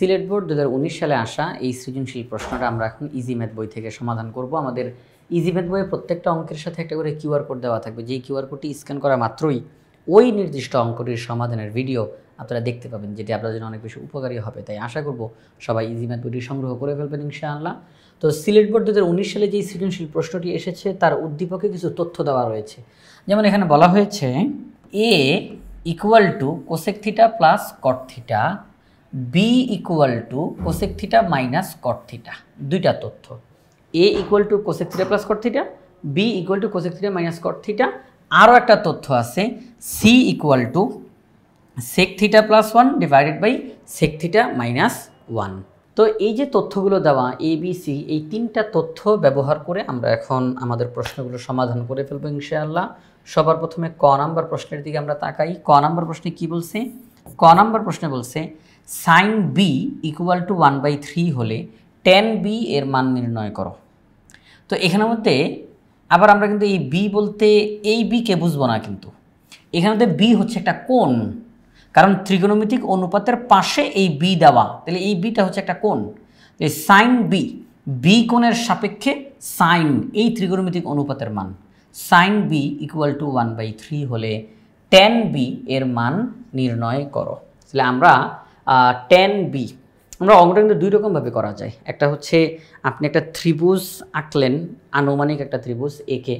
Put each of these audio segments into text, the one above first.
Sylhet board 2019 সালে আসা এই সৃজনশীল প্রশ্নটা আমরা এখন ইজি ম্যাথ বই থেকে সমাধান করব। আমাদের ইজি ম্যাথ বইয়ে প্রত্যেকটা অঙ্কের সাথে একটা করে কিউআর কোড দেওয়া থাকবে, যেই কিউআর কোডটি স্ক্যান করা মাত্রই ওই নির্দিষ্ট অঙ্কটির সমাধানের ভিডিও আপনারা দেখতে পাবেন, যেটি আপনাদের জন্য অনেক বেশি উপকারী হবে। তাই আশা করব সবাই ইজি ম্যাথ বইটি সংগ্রহ করে ফেলবেন ইনশাআল্লাহ। তো সিলেট বোর্ড 2019 সালে যে সৃজনশীল প্রশ্নটি এসেছে তার উদ্দীপকে কিছু তথ্য দেওয়া রয়েছে। যেমন এখানে বলা হয়েছে A equal to cosec theta plus cot theta, B equal to cosec theta minus cot theta. দুইটা তথ্য, A equal to cosec theta plus cot theta, B equal to cosec theta minus cot theta. আরও একটা তথ্য আছে C equal to sec theta plus 1 divided by sec theta minus 1। তো এই যে তথ্যগুলো দেওয়া এ বি সি, এই তিনটা তথ্য ব্যবহার করে আমরা এখন আমাদের প্রশ্নগুলো সমাধান করে ফেলবো ইনশাআল্লাহ। সবার প্রথমে ক নাম্বার প্রশ্নের দিকে আমরা তাকাই। ক নাম্বার প্রশ্নে কি বলছে? ক নাম্বার প্রশ্নে বলছে সাইন বি ইকুয়াল টু 1/3 হলে টেন বি এর মান নির্ণয় করো। তো এখানের মধ্যে আবার আমরা কিন্তু এই বি বলতে এই বিকে বুঝবো না, কিন্তু এখানে মধ্যে বি হচ্ছে একটা কোণ, কারণ ত্রিকোণমিতিক অনুপাতের পাশে এই বি দেওয়া, তাহলে এই বিটা হচ্ছে একটা কোণ। সাইন বি, বি কোণের সাপেক্ষে সাইন এই ত্রিকোণমিতিক অনুপাতের মান, সাইন বি ইকুয়াল টু 1/3 হলে টেন বি এর মান নির্ণয় করো। তাহলে আমরা টেন বি, আমরা অঙ্কটা কিন্তু দুই রকমভাবে করা যায়। একটা হচ্ছে আপনি একটা ত্রিভুজ আঁকলেন, আনুমানিক একটা ত্রিভুজ একে,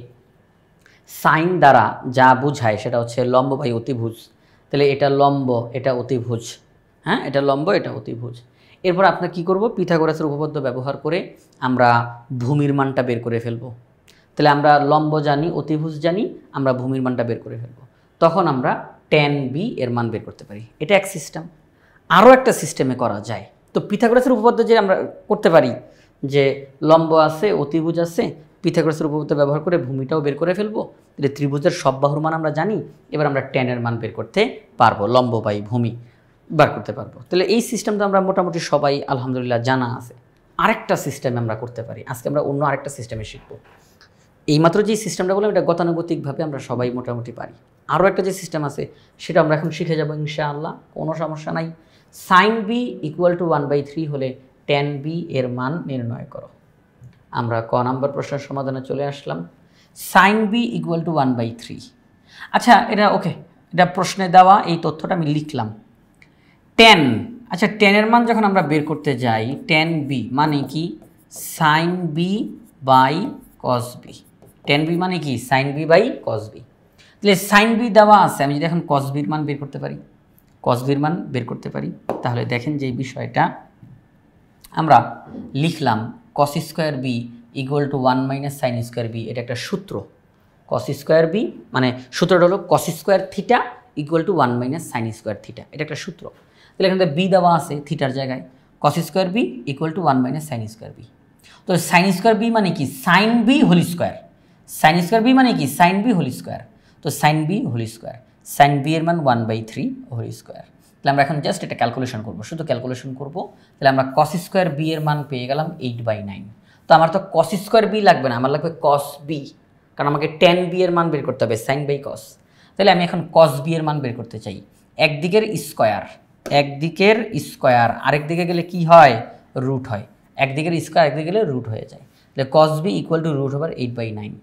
সাইন দ্বারা যা বোঝায় সেটা হচ্ছে লম্ব বাই অতিভুজ। তাহলে এটা লম্ব, এটা অতিভুজ, হ্যাঁ, এটা লম্ব, এটা অতিভুজ। এরপর আপনার কি করব, পিথাগোরাসের উপপাদ্য ব্যবহার করে আমরা ভূমির মানটা বের করে ফেলবো। তাহলে আমরা লম্ব জানি, অতিভুজ জানি, আমরা ভূমির মানটা বের করে ফেলবো। তখন আমরা টেন বি এর মান বের করতে পারি। এটা এক সিস্টেম। আরও একটা সিস্টেমে করা যায়। তো পিথাগোরাসের উপপাদ্য যে আমরা করতে পারি, যে লম্ব আছে, অতিভুজ আছে, পিথাগোরাসের উপপাদ্য ব্যবহার করে ভূমিটাও বের করে ফেলবো। তাহলে ত্রিভুজের সব বাহুর মান আমরা জানি, এবার আমরা টেনের মান বের করতে পারবো, লম্ব বাই ভূমি বার করতে পারবো। তাহলে এই সিস্টেমটা আমরা মোটামুটি সবাই আলহামদুলিল্লাহ জানা আছে। আরেকটা সিস্টেমে আমরা করতে পারি, আজকে আমরা অন্য আরেকটা সিস্টেমে শিখবো। এইমাত্র যে সিস্টেমটা বললাম এটা গতানুগতিকভাবে আমরা সবাই মোটামুটি পারি। আরও একটা যে সিস্টেম আছে সেটা আমরা এখন শিখে যাবো ইনশাআল্লাহ, কোনো সমস্যা নাই। সাইন বি ইকুয়াল টু 1/3 হলে টেন বি এর মান নির্ণয় করো। আমরা ক নাম্বার প্রশ্নের সমাধানে চলে আসলাম। Sine B equal to 1/3। আচ্ছা, এটা ওকে, এটা প্রশ্নে দেওয়া, এই তথ্যটা আমি লিখলাম। টেন, আচ্ছা টেনের মান যখন আমরা বের করতে যাই, টেন বি মানে কি? Sine B by cos B. Tan B মানে কি? Sine B by cos B. তাহলে সাইন বি দেওয়া আছে, আমি যদি এখন কস বির মান বের করতে পারি, কস বির মান বের করতে পারি, তাহলে দেখেন যে বিষয়টা আমরা লিখলাম cos square B equal to 1 minus sine square B. এটা একটা সূত্র। কস স্কোয়ার বি মানে সূত্রটা হলো cos square theta equal to 1 minus sine square theta. এটা একটা সূত্র। তাহলে এখানে বি দেওয়া আছে থিটার জায়গায়, cos square B equal to 1 minus sine square B. তো সাইন স্কোয়ার বি মানে কি? Sine B whole square. Sine square B মানে কি? Sine B whole square. তো sine B whole square, sine B এর মান 1/3 হোল স্কোয়ার। তাহলে আমরা এখন জাস্ট এটা ক্যালকুলেশন করবো, শুধু ক্যালকুলেশন করবো। তাহলে আমরা কস স্কোয়ার বি এর মান পেয়ে গেলাম 8/9। তো আমার তো কস স্কোয়ার বি লাগবে না, আমার লাগবে কস বি, কারণ আমাকে টেন বি এর মান বের করতে হবে, সাইন বাই কস। তাহলে আমি এখন কস বি এর মান বের করতে চাই। একদিকের স্কোয়ার, একদিকের স্কোয়ার আরেক দিকে গেলে কি হয়? রুট হয়। একদিকের স্কোয়ার একদিকে গেলে রুট হয়ে যায়। তাহলে cos B equal to root over 8/9।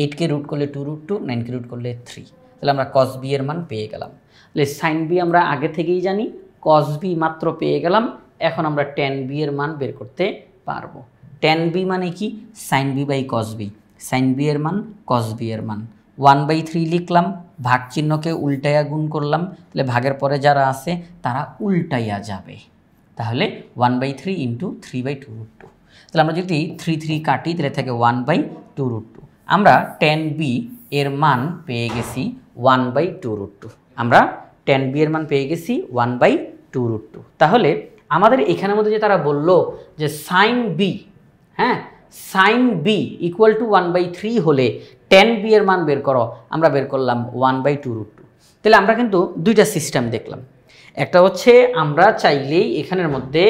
8কে রুট করলে 2√2, 9কে রুট করলে 3। তাহলে আমরা কস বি এর মান পেয়ে গেলাম। তাহলে সাইন বি আমরা আগে থেকেই জানি, কস বি মাত্র পেয়ে গেলাম। এখন আমরা টেন বি এর মান বের করতে পারবো। টেন বি মানে কি? Sine B by cos B. Sine B এর মান কস বি এর মান 1/3 লিখলাম, ভাগ চিহ্নকে উল্টাইয়া গুণ করলাম, তাহলে ভাগের পরে যারা আছে তারা উল্টাইয়া যাবে। তাহলে 1/3 ইন্টু 3/2√2। তাহলে আমরা যদি 3 কাটি তাহলে থাকে 1/2√2। আমরা টেন বি এর মান পেয়ে গেছি 1/2√2। আমরা টেন বি এর মান পেয়ে গেছি 1/2√2। তাহলে আমাদের এখানের মধ্যে যে তারা বলল যে সাইন বি, হ্যাঁ, সাইন বি ইকুয়াল টু 1/3 হলে টেন বি এর মান বের করো, আমরা বের করলাম 1/2√2। তাহলে আমরা কিন্তু দুইটা সিস্টেম দেখলাম। একটা হচ্ছে আমরা চাইলেই এখানের মধ্যে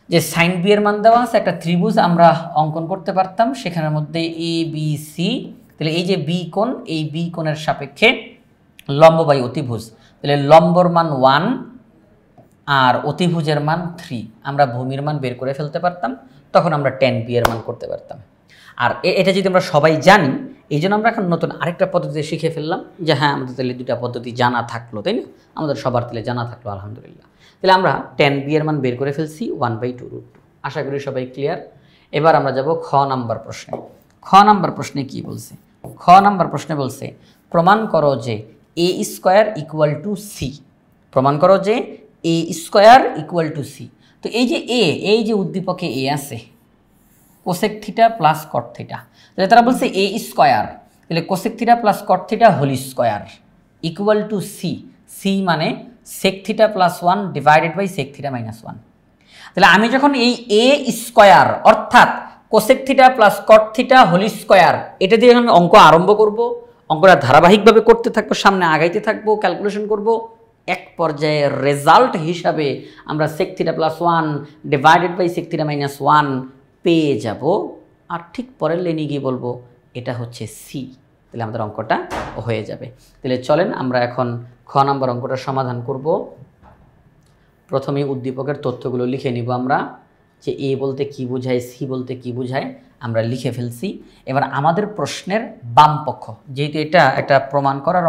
যে সাইন বি এর মান দেওয়া আছে একটা ত্রিভুজ আমরা অঙ্কন করতে পারতাম, সেখানের মধ্যে এ বি সি। তাহলে এই যে বি কোণ, এই বি কোণের সাপেক্ষে লম্ব বাই অতিভুজ। তাহলে লম্বর মান 1, আর অতিভুজের মান 3, আমরা ভূমির মান বের করে ফেলতে পারতাম, তখন আমরা tan b এর মান করতে পারতাম। আর এটা যদি আমরা সবাই জানি, এই জন্য আমরা এখন নতুন আরেকটা পদ্ধতি শিখে ফেললাম যে হ্যাঁ আমাদের তাহলে দুটা পদ্ধতি জানা থাকলো, তাই না? আমাদের সবার তাহলে জানা থাকলো আলহামদুলিল্লাহ। তাহলে আমরা tan b এর মান বের করে ফেলছি 1/2√2। আশা করি সবাই ক্লিয়ার। এবার আমরা যাব খ নাম্বার প্রশ্নে। খ নাম্বার প্রশ্নে কি বলছে? খ নাম্বার প্রশ্নে বলছে প্রমাণ করো যে a square equal to c। প্রমাণ করো যে a square equal to c। তো এই যে এই যে উদ্দীপকে a আছে, cosec theta plus cot theta, তাহলে তারা বলছে a স্কয়ার, তাহলে cosec theta plus cot theta whole square equal to c। c মানে sec theta plus 1 divided by sec theta minus 1। তাহলে আমি যখন এই a স্কয়ার অর্থাৎ cosec theta plus cot theta whole square এটা দিয়ে আমি অঙ্ক আরম্ভ করব, অঙ্কটা ধারাবাহিকভাবে করতে থাকবো, সামনে আগাইতে থাকবো, ক্যালকুলেশন করব, এক পর্যায়ে রেজাল্ট হিসাবে আমরা sec theta plus 1 divided by sec theta minus 1 পেয়ে যাব। আর ঠিক পরের লাইনে গিয়ে বলবো এটা হচ্ছে সি। তাহলে আমাদের অঙ্কটা হয়ে যাবে। তাহলে চলেন আমরা এখন খ নম্বর অঙ্কটা সমাধান করব। প্রথমেই উদ্দীপকের তথ্যগুলো লিখে নিব আমরা, যে এ বলতে কি বোঝায়, সি বলতে কি বোঝায় আমরা লিখে ফেলছি। এবার আমাদের প্রশ্নের বাম পক্ষ, যেহেতু এটা একটা প্রমাণ করার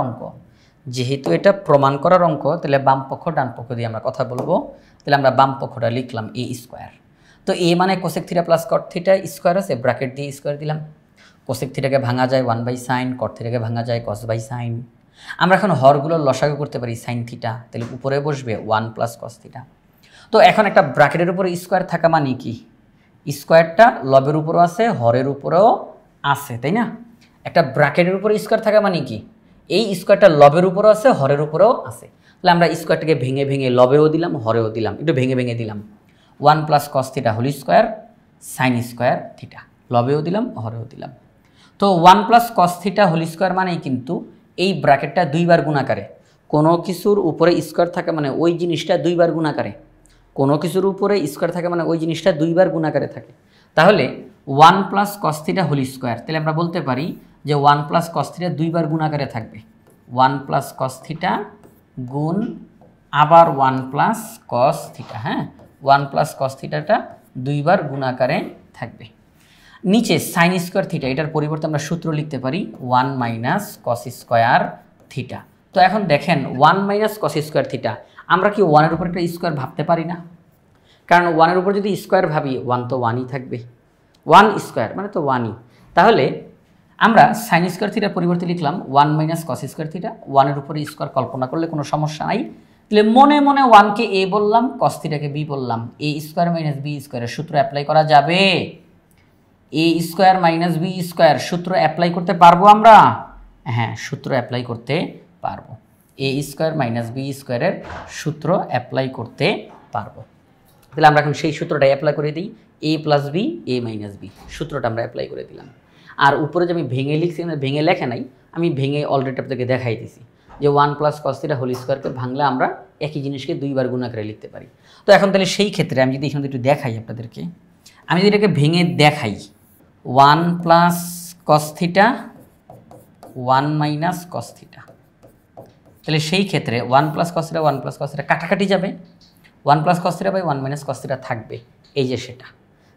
অঙ্ক, তাহলে বাম পক্ষ ডান পক্ষ দিয়ে আমরা কথা বলবো। তাহলে আমরা বাম পক্ষটা লিখলাম a স্কয়ার। তো a মানে cosec theta plus cot theta square আছে, ব্র্যাকেট দিয়ে স্কয়ার দিলাম। কোসেক থিটাকে ভাঙা যায় 1/sin, কট থিটাকে ভাঙা যায় cos/sin। আমরা এখন হরগুলোর লসাগু করতে পারি sin থিটা, তাহলে উপরে বসবে 1 + cos থিটা। তো এখন একটা ব্র্যাকেটের উপরে স্কয়ার থাকা মানে কি, স্কয়ারটা লবের উপরও আছে, হরের উপরেও আছে, তাই না? একটা ব্র্যাকেটের উপরে স্কয়ার থাকা মানে কি, এই স্কয়ারটা লবের উপরেও আছে, হরের উপরেও আছে। তাহলে আমরা স্কয়ারটাকে ভেঙে ভেঙে লবেও দিলাম, হরেও দিলাম, একটু ভেঙে ভেঙে দিলাম। 1 + cos theta whole square sin square theta, লবেও দিলাম, হরেও দিলাম। তো 1 + cos থিটা হোল স্কয়ার মানেই কিন্তু এই ব্র্যাকেটটা দুইবার গুণাকারে। কোনো কিছুর উপরে স্কয়ার থাকে মানে ওই জিনিসটা দুইবার গুণাকারে, কোনো কিছুর উপরে স্কয়ার থাকে মানে ওই জিনিসটা দুইবার গুণাকারে থাকে। তাহলে 1 + cos থিটা হোল স্কয়ার, তাহলে আমরা বলতে পারি যে 1 + cos থিটা দুইবার গুণাকারে থাকবে। 1 + cos থিটা গুণ আবার 1 + cos থিটা, হ্যাঁ 1 + cos থিটাটা দুইবার গুণাকারে থাকবে। নিচে sin স্কয়ার থিটা, এটার পরিবর্তে আমরা সূত্র লিখতে পারি 1 - cos স্কয়ার থিটা। তো এখন দেখেন 1 - cos স্কয়ার থিটা, আমরা কি 1 এর উপর একটা স্কয়ার ভাবতে পারি না? কারণ 1 এর উপর যদি স্কয়ার ভাবি 1 তো 1ই থাকবে, 1 স্কয়ার মানে তো 1ই। তাহলে আমরা sin স্কয়ার থিটার পরিবর্তে লিখলাম 1 - cos স্কয়ার থিটা। 1 এর উপরে স্কয়ার কল্পনা করলে কোনো সমস্যা নাই। তাহলে মনে মনে 1 কে a বললাম, cos থিটাকে b বললাম, a স্কয়ার - b স্কয়ারের সূত্র অ্যাপ্লাই করা যাবে। a স্কয়ার - b স্কয়ার সূত্র অ্যাপ্লাই করতে পারবো আমরা? হ্যাঁ, সূত্র অ্যাপ্লাই করতে পারবো। a স্কয়ার - b স্কয়ারের সূত্র অ্যাপ্লাই করতে পারবো। তাহলে আমরা এখন সেই সূত্রটা অ্যাপ্লাই করে দিই, a + b a - b সূত্রটা আমরা অ্যাপ্লাই করে দিলাম। আর উপরে যে আমি ভেঙে লিখছি, ভেঙে লেখা নাই, আমি ভেঙে অলরেডি আপনাদেরকে দেখাই দিছি যে 1 + cos থিটা হোল স্কয়ারকে ভাঙলে আমরা একই জিনিসকে দুইবার গুণ করে লিখতে পারি। তো এখন তাহলে সেই ক্ষেত্রে আমি যদি এখানে একটু দেখাই আপনাদেরকে, আমি যদি এটাকে ভেঙে দেখাই 1 + cos থিটা 1 - cos থিটা, তাহলে সেই ক্ষেত্রে 1 + cos থিটা 1 + cos থিটা কাটাকাটি যাবে, 1 + cos theta by 1 - cos theta থাকবে, এই যে সেটা।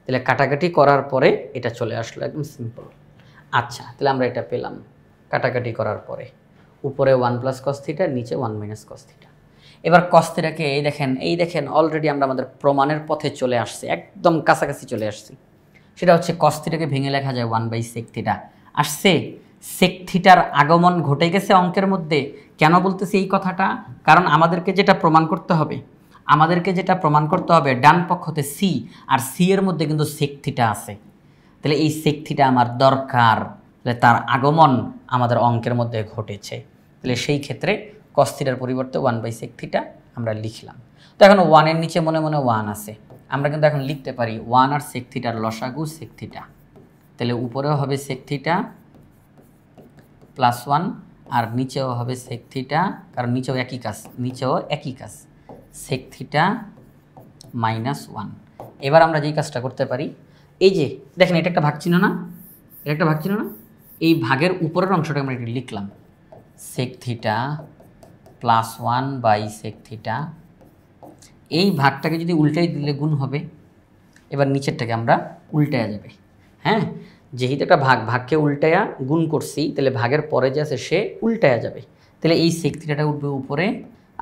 তাহলে কাটাকাটি করার পরে এটা চলে আসলো, একদম সিম্পল। আচ্ছা, তাহলে আমরা এটা পেলাম কাটাকাটি করার পরে, উপরে 1 + cos থিটা, নিচে 1 - cos থিটা। এবার cos থিটাকে এই দেখেন অলরেডি আমরা আমাদের প্রমাণের পথে চলে আসছি, একদম কাছাকাছি চলে আসছি। সেটা হচ্ছে cos থিটাকে ভেঙে লেখা যায় 1/sec থিটা। আসছে, sec থিটার আগমন ঘটে গেছে অঙ্কের মধ্যে। কেন বলতেছি এই কথাটা? কারণ আমাদেরকে যেটা প্রমাণ করতে হবে ডান পক্ষতে c, আর c এর মধ্যে কিন্তু sec থিটা আছে। তাহলে এই sec থিটা আমার দরকার, তাহলে তার আগমন আমাদের অঙ্কের মধ্যে ঘটেছে। তাহলে সেই ক্ষেত্রে cos থিটার পরিবর্তে 1/sec থিটা আমরা লিখলাম। তো এখন 1 এর নিচে মনে মনে 1 আছে, আমরা কিন্তু এখন লিখতে পারি 1 আর sec থিটার লসাগু sec থিটা। তাহলে উপরেও হবে sec থিটা +1 আর নিচেও হবে sec থিটা, কারণ নিচেও একই কাজ sec থিটা -1। এবার আমরা যেই কাজটা করতে পারি, এই যে দেখেন এটা একটা ভাগ চিহ্ন না, এই ভাগের উপরের অংশটা আমরা এটা লিখলাম sec থিটা +1/sec থিটা এই ভাগটাকে যদি উল্টাই দিলে গুণ হবে, এবার নিচেরটাকে আমরা উল্টায়া যাবে। হ্যাঁ, যেহেতু একটা ভাগকে উল্টায়া গুণ করছি, তাহলে ভাগের পরে যে আছে সে উল্টায়া যাবে। তাহলে এই সেক থিটাটা উঠবে উপরে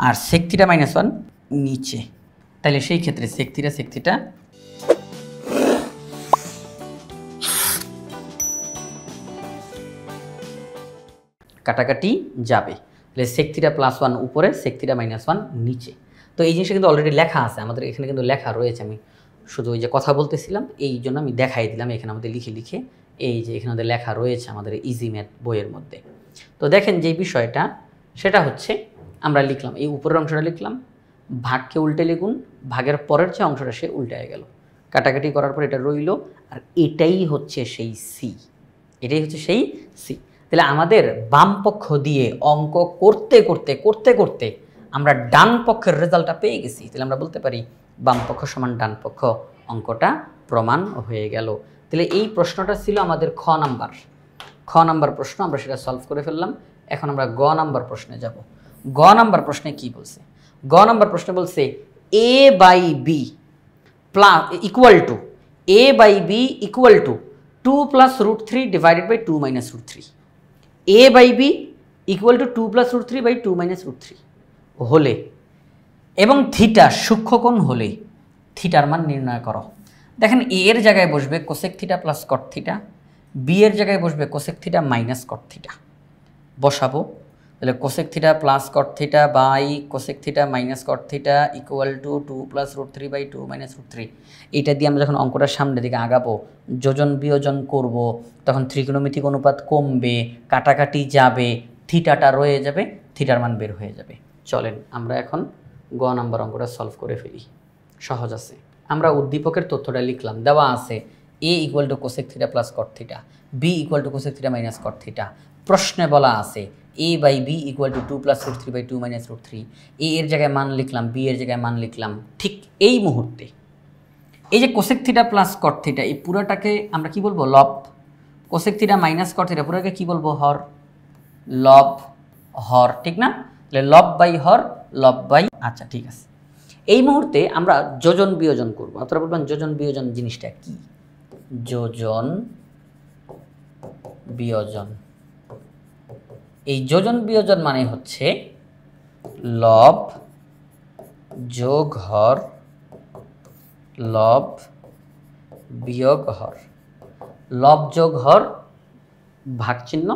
আর সেক থিটা -1 নিচে। তাহলে সেই ক্ষেত্রে সেক থিটা কাটাকাটি যাবে। তাহলে সেক থিটা +1 উপরে, সেক থিটা -1 নিচে। তো এই জিনিসটা কিন্তু অলরেডি লেখা আছে আমাদের এখানে, কিন্তু লেখা রয়েছে। আমি শুধু ওই যে কথা বলতেছিলাম এই জন্য আমি দেখাই দিলাম এখানে আমাদের লিখে এই যে এখানে আমাদের লেখা রয়েছে আমাদের ইজি ম্যাথ বইয়ের মধ্যে। তো দেখেন যে বিষয়টা সেটা হচ্ছে আমরা লিখলাম, এই উপরের অংশটা লিখলাম, ভাগকে উল্টে লিখুন, ভাগের পরের যে অংশটা সে উল্টে গেল, কাটাকাটি করার পর এটা রইল, আর এটাই হচ্ছে সেই সি, এটাই হচ্ছে সেই সি। তাহলে আমাদের বাম পক্ষ দিয়ে অঙ্ক করতে করতে আমরা ডান পক্ষের রেজাল্টটা পেয়ে গেছি। তাহলে আমরা বলতে পারি বাম পক্ষ সমান ডান পক্ষ, অঙ্কটা প্রমাণ হয়ে গেল। তাহলে এই প্রশ্নটা ছিল আমাদের খ নাম্বার প্রশ্ন, আমরা সেটা সলভ করে ফেললাম। এখন আমরা গ নাম্বার প্রশ্নে যাব। গ নাম্বার প্রশ্নে কি বলছে? গ নাম্বার প্রশ্নে বলছে a/b equal to 2 + √3 divided by 2 - √3। a/b equal to 2 + √3 by 2 - √3 হলে এবং থিটা সূক্ষ্মকোণ হলে থিটার মান নির্ণয় করো। দেখেন এ এর জায়গায় বসবে cosec theta plus cot theta, b এর জায়গায় বসবে cosec theta minus cot theta. বসাবো, তাহলে cosec theta plus cot theta by cosec theta minus cot theta equal to 2 + √3 by 2 - √3। এইটা দিয়ে আমরা যখন অঙ্কটার সামনের দিকে আগাবো, যোজন বিয়োজন করব, তখন ত্রিকোণমিতিক অনুপাত কমবে, কাটাকাটি যাবে, থিটাটা রয়ে যাবে, থিটার মান বের হয়ে যাবে। চলেন আমরা এখন গ নাম্বার অঙ্কটা সলভ করে ফেলি। সহজ আছে। আমরা উদ্দীপকের তথ্যটা লিখলাম, দেওয়া আছে a equal to cosec theta plus cot theta, B equal to cosec theta minus cot theta. প্রশ্নে বলা আছে a/b equal to 2 + √3 by 2 - √3। a এর জায়গায় মান লিখলাম, বি এর জায়গায় মান লিখলাম। ঠিক এই মুহূর্তে এই যে cosec theta plus cot theta, এই পুরোটাকে আমরা কি বলবো? লব। Cosec theta minus cot theta পুরোটাকে কি বলবো? হর। লব হর, ঠিক না? তাহলে লব বাই হর, লব বাই, আচ্ছা ঠিক আছে। এই মুহূর্তে আমরা যোজন বিয়োজন করব। আপনারা বলবেন যোজন বিয়োজন জিনিসটা কি? যোজন বিয়োজন, এই যোজন বিয়োজন মানে হচ্ছে লব যোগ হর, লব বিয়োগ হর, লব যোগ হর ভাগ চিহ্ন,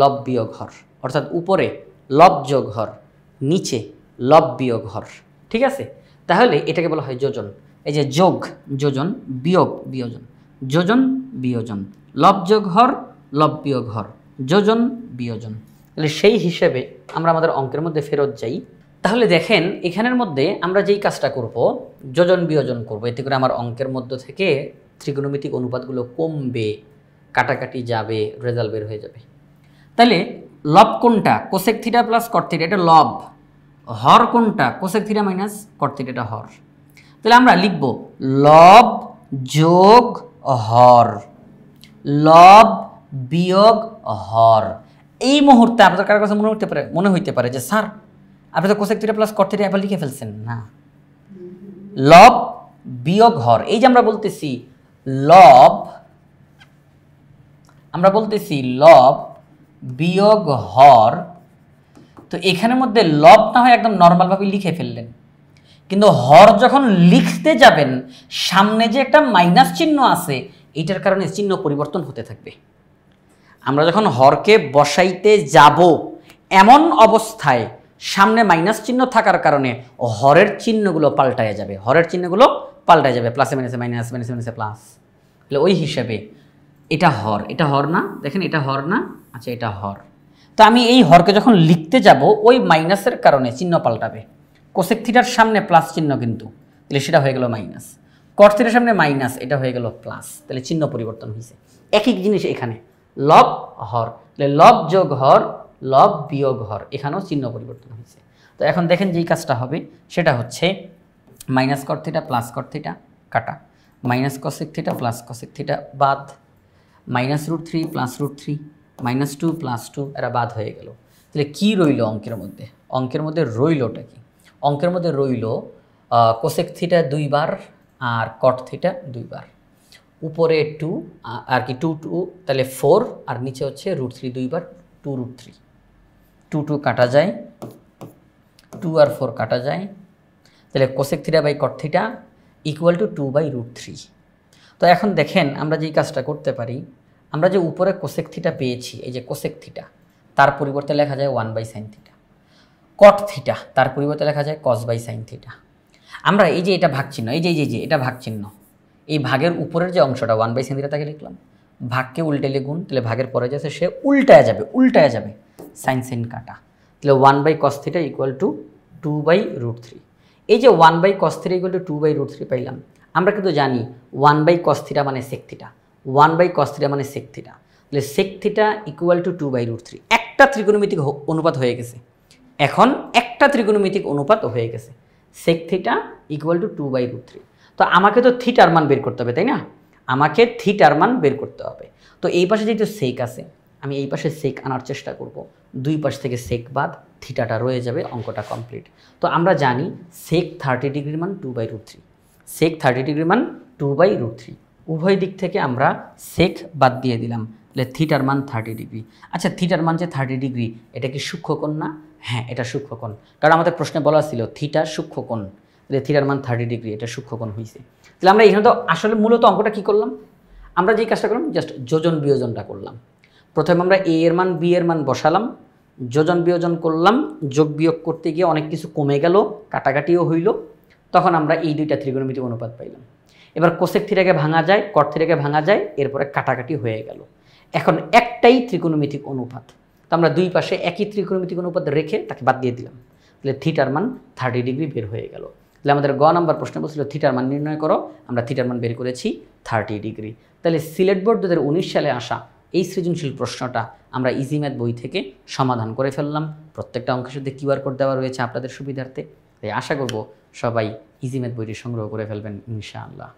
লব বিয়োগ হর, অর্থাৎ উপরে লব যোগ হর, নিচে লব বিয়োগ হর। ঠিক আছে? তাহলে এটাকে বলা হয় যোজন। এই যে যোগ যোজন, বিয়োগ বিয়োজন, যোজন বিয়োজন, লব যোগ হর, লব বিয়োগ হর, যোজন বিয়োজন। তাহলে সেই হিসেবে আমরা আমাদের অঙ্কের মধ্যে ফেরত যাই। তাহলে দেখেন এখানের মধ্যে আমরা যেই কাজটা করব, যোজন বিয়োজন করব, এতে করে আমার অঙ্কের মধ্য থেকে ত্রিকোণমিতিক অনুপাতগুলো কমবে, কাটাকাটি যাবে, রেজাল্ট বের হয়ে যাবে। তাহলে লব কোনটা? Cosec theta plus cot theta, এটা লব। হর কোনটা? Cosec theta minus cot theta, এটা হর। তাহলে আমরা লিখব লব যোগ হর, লব বিয়োগ হর। এই মুহূর্তে আপনাদের কারোর কাছে মনে হইতে পারে যে স্যার আপনি তো cosec theta plus cot theta এবার লিখে ফেলছেন। না, লব বিয়োগ হর। এই যে আমরা বলতেছি লব, লব বিয়োগ হর, তো এখানের মধ্যে লব না হয় একদম নর্মালভাবে লিখে ফেললেন, কিন্তু হর যখন লিখতে যাবেন সামনে যে একটা মাইনাস চিহ্ন আছে, এইটার কারণে চিহ্ন পরিবর্তন হতে থাকবে। আমরা যখন হরকে বসাইতে যাব এমন অবস্থায় সামনে মাইনাস চিহ্ন থাকার কারণে হরের চিহ্নগুলো পাল্টায় যাবে, প্লাসে মাইনাসে মাইনাস, মাইনাসে মাইনাসে প্লাস। তাহলে ওই হিসাবে এটা হর, এটা হর না? দেখেন এটা হর না? আচ্ছা এটা হর। তো আমি এই হরকে যখন লিখতে যাব ওই মাইনাসের কারণে চিহ্ন পাল্টাবে। কোসেক থিটার সামনে প্লাস চিহ্ন, কিন্তু তাহলে সেটা হয়ে গেল মাইনাস। কট থিটার সামনে মাইনাস, এটা হয়ে গেল প্লাস। তাহলে চিহ্ন পরিবর্তন হয়েছে। একই জিনিস এখানে লব হর, তাহলে লব যোগ হর, লব বিয়োগ হর, এখানেও চিহ্ন পরিবর্তন হয়েছে। তো এখন দেখেন যেই কাজটা হবে সেটা হচ্ছে minus cot theta plus cot theta কাটা, minus cosec theta plus cosec theta বাদ, মাইনাস √3 প্লাস √3, -2 প্লাস 2, এরা বাদ হয়ে গেল। তাহলে কি রইল অঙ্কের মধ্যে? অঙ্কের মধ্যে রইলটা কি? অঙ্কের মধ্যে রইল কোসেক থিটা 2 বার আর কট থিটা 2 বার, উপরে 2 আর কি 2 2 তাহলে 4 আর নিচে হচ্ছে √3 2 বার 2√3, 2 2 কাটা যায়, 2 আর 4 কাটা যায়, তাহলে cosec theta by cot theta equal to 2/√3। তো এখন দেখেন আমরা যেই কাজটা করতে পারি, আমরা যে উপরে কোসেক থিটা পেয়েছি, এই যে কোসেক থিটা তার পরিবর্তে লেখা যায় 1/sin থিটা, কট থিটা তার পরিবর্তে লেখা যায় cos/sin থিটা। আমরা এই যে এটা ভাগ চিহ্ন, এই যে এটা ভাগ চিহ্ন, এই ভাগের উপরের যে অংশটা 1/sin থিটা তাকে লিখলাম, ভাগকে উল্টালে গুণ, তাহলে ভাগের পরে যাচ্ছে সে উল্টায় যাবে sin কাটা, তাহলে 1/cos থিটা ইকুয়াল টু 2/√3। এই যে 1/cos থিটা ইকুয়াল টু 2/√3 পাইলাম, আমরা কিন্তু জানি 1/cos থিটা মানে sec থিটা, 1/cos থিটা মানে sec থিটা, তাহলে sec থিটা ইকুয়াল টু 2/√3। একটা ত্রিকোণমিতিক অনুপাত হয়ে গেছে, এখন একটা ত্রিকোণমিতিক অনুপাত হয়ে গেছে, sec থিটা ইকুয়াল টু 2/√3। তো আমাকে তো থিটার মান বের করতে হবে, তাই না? আমাকে থিটার মান বের করতে হবে। তো এই পাশে যেহেতু সেক আছে, আমি এই পাশে সেক আনার চেষ্টা করব, দুই পাশ থেকে সেক বাদ থিটাটা রয়ে যাবে, অঙ্কটা কমপ্লিট। তো আমরা জানি সেক 30 ডিগ্রির মান 2/√3, সেক 30 ডিগ্রির মান 2/√3, উভয় দিক থেকে আমরা সেক বাদ দিয়ে দিলাম, তাহলে থিটার মান 30 ডিগ্রি। আচ্ছা, থিটার মান যে 30 ডিগ্রি, এটা কি সূক্ষ্মকোণ না? হ্যাঁ, এটা সূক্ষ্মকোণ, কারণ আমাদের প্রশ্নে বলা ছিল থিটা সূক্ষ্মকোণ, তাহলে থিটার মান 30 ডিগ্রি, এটা সূক্ষ্মকোণ হয়েছে। তাহলে আমরা এখানে তো আসলে মূলত অঙ্কটা কী করলাম, আমরা যেই কাজটা করলাম জাস্ট যোজন বিয়োজনটা করলাম। প্রথমে আমরা এ এর মান বি এর মান বসালাম, যোজন বিয়োজন করলাম, যোগ বিয়োগ করতে গিয়ে অনেক কিছু কমে গেল, কাটাকাটিও হইল, তখন আমরা এই দুইটা ত্রিকোণমিতিক অনুপাত পাইলাম। এবার কোসেক থিটাকে ভাঙা যায়, কট থিটাকে ভাঙা যায়, এরপরে কাটাকাটি হয়ে গেল, এখন একটাই ত্রিকোণমিতিক অনুপাত। তো আমরা দুই পাশে একই ত্রিকোণমিতিক অনুপাত রেখে তাকে বাদ দিয়ে দিলাম, তাহলে থিটার মান 30 ডিগ্রি বের হয়ে গেল। তাহলে আমাদের গ নাম্বার প্রশ্ন বলছিল থিটার মান নির্ণয় করো, আমরা থিটার মান বের করেছি 30 ডিগ্রি। তাহলে সিলেট বোর্ড 2019 সালে আসা এই সৃজনশীল প্রশ্নটা আমরা ইজি ম্যাথ বই থেকে সমাধান করে ফেললাম। প্রত্যেকটা অঙ্কের সাথে কিউআর কোড দেওয়া রয়েছে আপনাদের সুবিধার্থে, তাই আশা করব সবাই ইজি ম্যাথ বইটি সংগ্রহ করে ফেলবেন ইনশাআল্লাহ।